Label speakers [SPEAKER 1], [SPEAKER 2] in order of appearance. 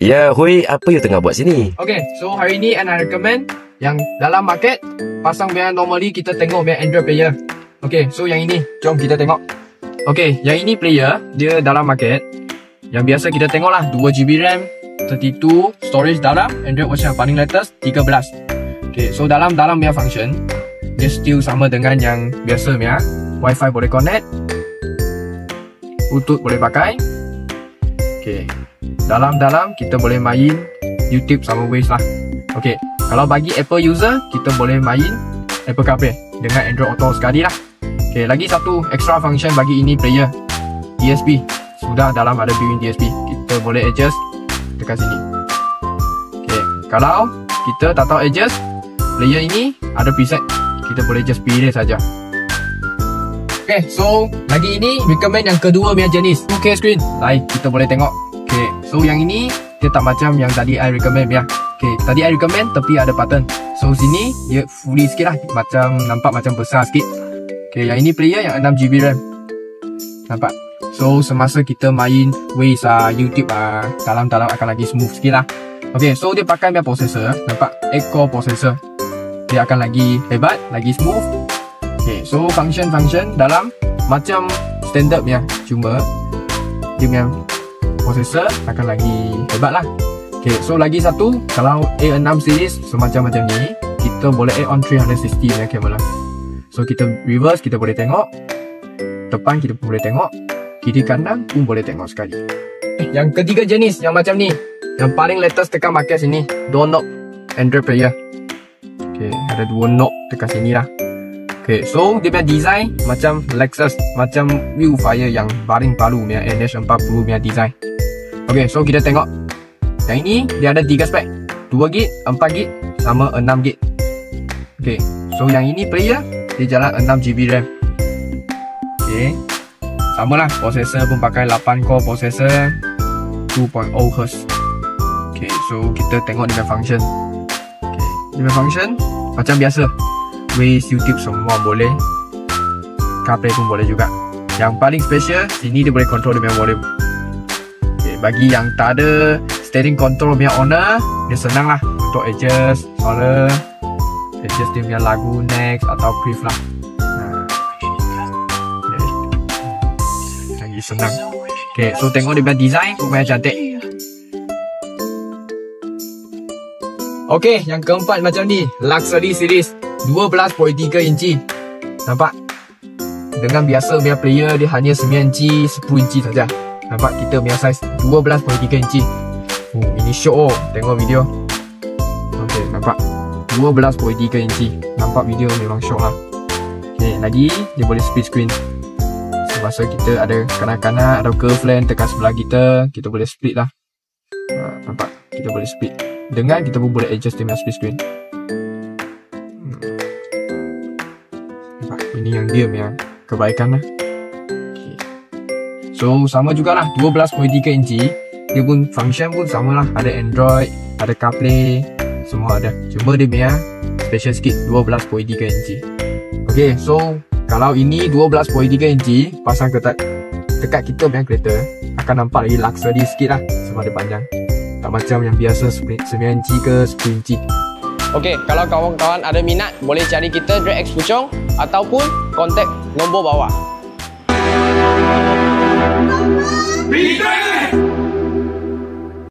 [SPEAKER 1] Ya, Hui, apa you tengah buat sini?
[SPEAKER 2] Okay, so hari ni I recommend yang dalam market pasang biar normally kita tengok biar Android player. Okay, so yang ini, jom kita tengok. Okay, yang ini player, dia dalam market. Yang biasa kita tengok lah, 2GB RAM, 32 storage dalam, Android version yang paling latest, 13. Okay, so dalam punya function, dia still sama dengan yang biasa punya. Wi-Fi boleh connect, Bluetooth boleh pakai. Okay, dalam kita boleh main YouTube sama Waze lah. Okay, kalau bagi Apple user, kita boleh main Apple CarPlay dengan Android Auto sekali lah. Okay, lagi satu extra function bagi ini player, DSP. Sudah dalam ada built-in DSP, kita boleh adjust dekat sini. Okay, kalau kita tak tahu adjust, player ini ada preset, kita boleh just pilih saja. Okay, so lagi ini recommend yang kedua punya jenis 2K screen. Baik, kita boleh tengok. Okay, so yang ini dia tak macam yang tadi I recommend ya. Okay, tadi I recommend tapi ada button. So sini dia fully sikit lah, macam nampak macam besar sikit. Okay, yang ini player yang 6GB RAM. Nampak? So semasa kita main Waze YouTube dalam akan lagi smooth sikit lah. Okay, so dia pakai punya processor. Nampak? 8-core processor. Dia akan lagi hebat, lagi smooth. Okay, so function dalam macam standard punya, cuma dia punya processor akan lagi hebat lah. Okay, so lagi satu, kalau A6 series semacam ni, kita boleh add on 360 punya kamera. So kita reverse, kita boleh tengok, depan kita pun boleh tengok, kiri kanan pun boleh tengok sekali. Yang ketiga jenis yang macam ni, yang paling latest dekat market sini, door knob Android player. Okay, ada dua knob dekat sini lah. Okay, so dia punya design macam Lexus, macam Viewfire yang paling baru punya NH40 punya design. Okay, so kita tengok. Yang ini dia ada 3 spek, 2GB, 4GB sama 6GB. Okay, so yang ini player dia jalan 6GB RAM. Okay, sama lah, processor pun pakai 8-core processor 2.0Hz. Okay, so kita tengok dia punya function. Okay, dia punya function macam biasa, Waze, YouTube semua boleh, CarPlay pun boleh juga. Yang paling special, sini dia boleh control dia punya volume. Okay, bagi yang tak ada steering control punya owner, dia senang lah untuk adjust suara, adjust dia punya lagu next atau brief lah. Lagi senang. Okay, so tengok dia punya design pun banyak cantik. Okay, yang keempat macam ni, Luxury Series 12.3 inci. Nampak? Dengan biasa punya player dia hanya 9 inci, 10 inci saja. Nampak kita punya size 12.3 inci. Ini show, tengok video. Okay, nampak 12.3 inci. Nampak video memang show lah. Okay, lagi dia boleh split screen. Semasa kita ada kanak-kanak, ada curve lane tekan sebelah kita boleh split lah. Nampak? Kita boleh split. Dengan kita pun boleh adjust dia punya split screen. Ini yang dia punya kebaikan lah. Okay. So sama jugalah 12.3 inci. Dia pun function pun sama lah. Ada Android, ada CarPlay, semua ada. Cuma dia punya special sikit 12.3 inci. Okay, so kalau ini 12.3 inci pasang dekat kita punya kereta, akan nampak lagi luxury sikit lah sebab dia panjang. Tak macam yang biasa 9 inci ke 10 inci.
[SPEAKER 3] Okey, kalau kawan-kawan ada minat, boleh cari kita Dread X Puchong ataupun kontak nombor bawah.